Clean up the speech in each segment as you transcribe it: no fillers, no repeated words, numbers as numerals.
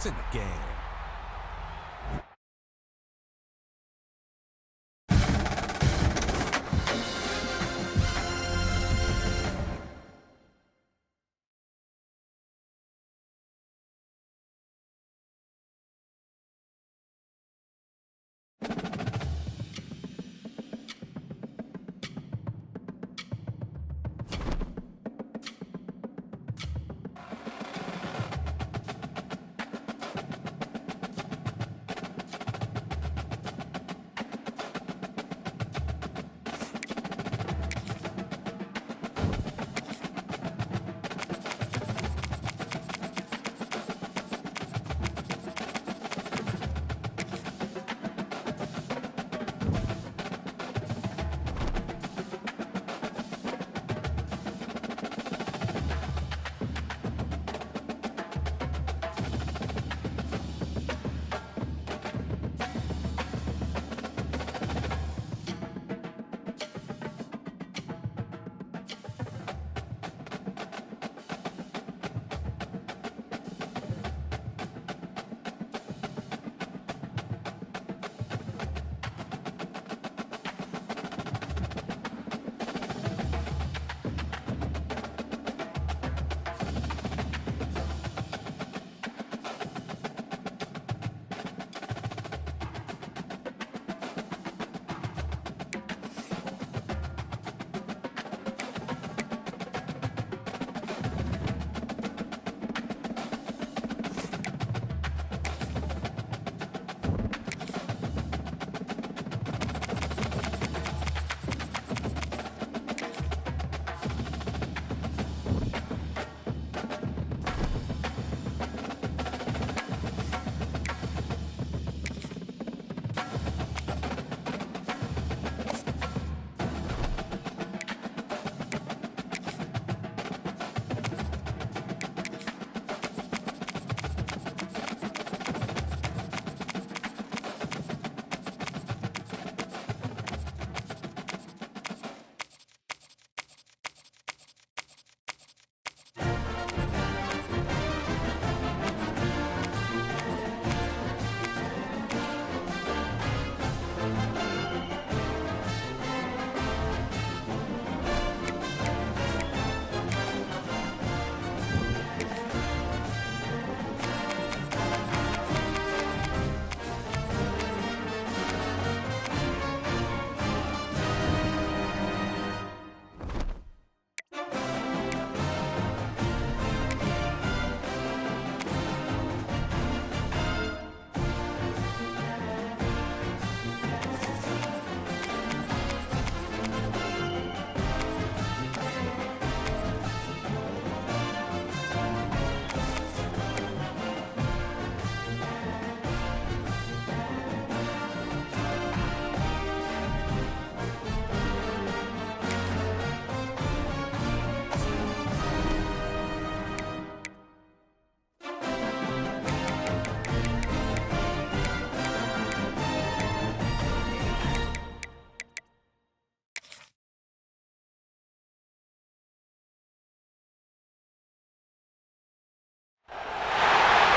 points in the game.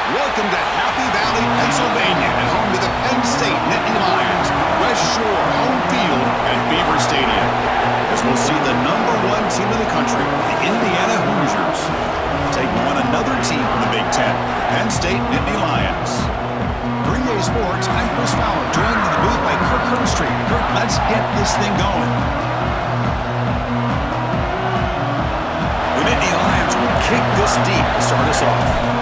Welcome to Happy Valley, Pennsylvania, and home to the Penn State Nittany Lions. West Shore home field at Beaver Stadium. As we'll see the #1 team in the country, the Indiana Hoosiers, take on another team from the Big Ten, Penn State Nittany Lions. Green Day Sports, I'm Chris Fowler, joined in the booth by Kirk Herbstreit. Kirk, let's get this thing going. The Nittany Lions will kick this deep to start us off.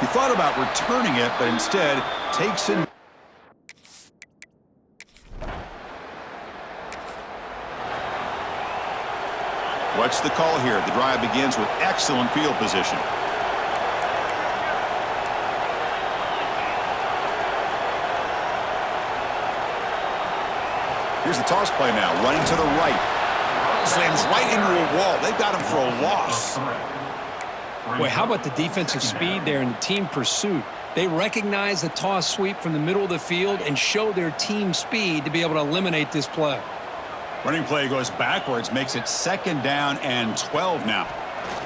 He thought about returning it, but instead takes it. What's the call here? The drive begins with excellent field position. Here's the toss play now, running to the right. Slams right into a wall. They've got him for a loss. Boy, how about the defensive speed there and the team pursuit? They recognize the toss sweep from the middle of the field and show their team speed to be able to eliminate this play. Running play goes backwards, makes it 2nd down and 12 now.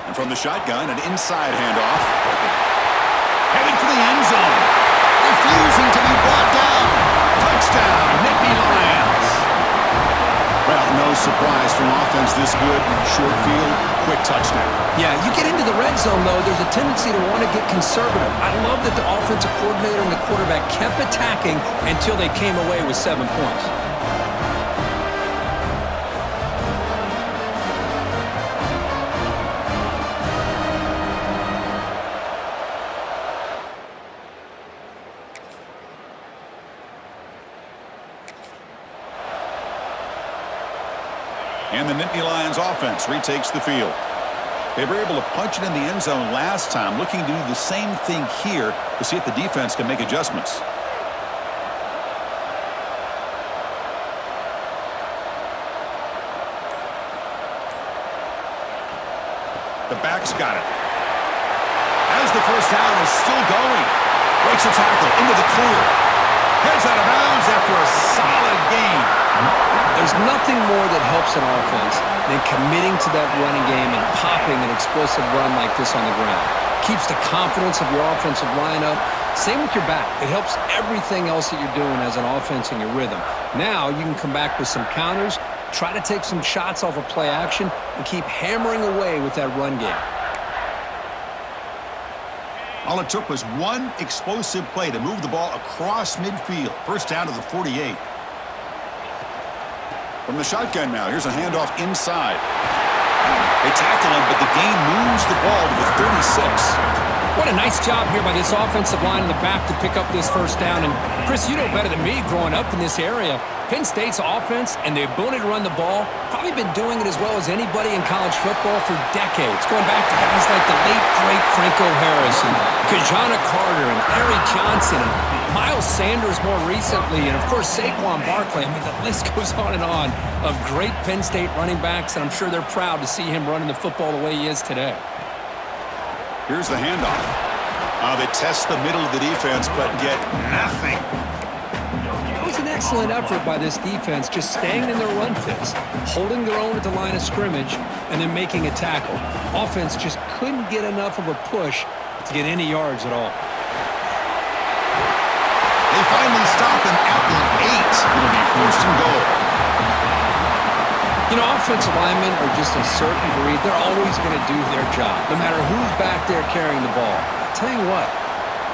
And from the shotgun, an inside handoff. Heading for the end zone. Refusing to be brought down. Touchdown, Nittany Lions. Well, no surprise from offense this good. Short field, quick touchdown. Yeah, you get into the red zone, though, there's a tendency to want to get conservative. I love that the offensive coordinator and the quarterback kept attacking until they came away with 7 points. And the Nittany Lions offense retakes the field. They were able to punch it in the end zone last time, looking to do the same thing here to see if the defense can make adjustments. The back's got it. As the first down is still going. Breaks a tackle into the clear. Heads out of bounds after a solid gain. There's nothing more that helps an offense than committing to that running game and popping an explosive run like this on the ground. Keeps the confidence of your offensive lineup. Same with your back. It helps everything else that you're doing as an offense in your rhythm. Now you can come back with some counters, try to take some shots off of play action, and keep hammering away with that run game. All it took was one explosive play to move the ball across midfield. First down to the 48. From the shotgun now, here's a handoff inside. They tackle him, but the gain moves the ball to the 36. What a nice job here by this offensive line in the back to pick up this first down. And, Chris, you know better than me growing up in this area. Penn State's offense and the ability to run the ball, probably been doing it as well as anybody in college football for decades, going back to guys like the late, great Franco Harris and Kajana Carter and Larry Johnson and Miles Sanders more recently, and, of course, Saquon Barkley. I mean, the list goes on and on of great Penn State running backs, and I'm sure they're proud to see him running the football the way he is today. Here's the handoff. They test the middle of the defense, but get nothing. It was an excellent effort by this defense, just staying in their run fits, holding their own at the line of scrimmage, and then making a tackle. Offense just couldn't get enough of a push to get any yards at all. They finally stop him at the 8. It'll be 1st and goal. You know, offensive linemen are just a certain breed. They're always going to do their job, no matter who's back there carrying the ball. I'll tell you what,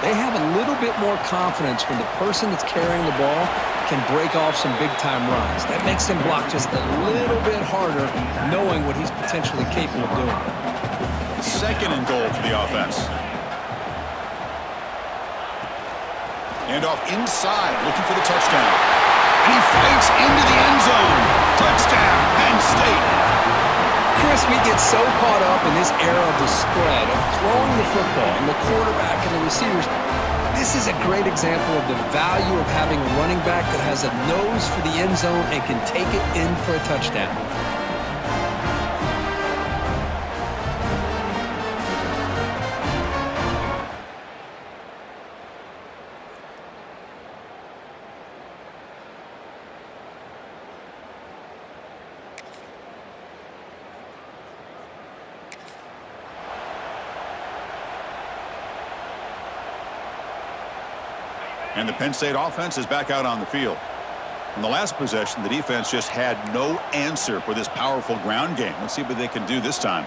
they have a little bit more confidence when the person that's carrying the ball can break off some big-time runs. That makes them block just a little bit harder, knowing what he's potentially capable of doing. 2nd and goal for the offense. Handoff inside, looking for the touchdown. And he fights into the end zone. Touchdown, Penn State. Chris, we get so caught up in this era of the spread, of throwing the football and the quarterback and the receivers. This is a great example of the value of having a running back that has a nose for the end zone and can take it in for a touchdown. And the Penn State offense is back out on the field. In the last possession, the defense just had no answer for this powerful ground game. Let's see what they can do this time.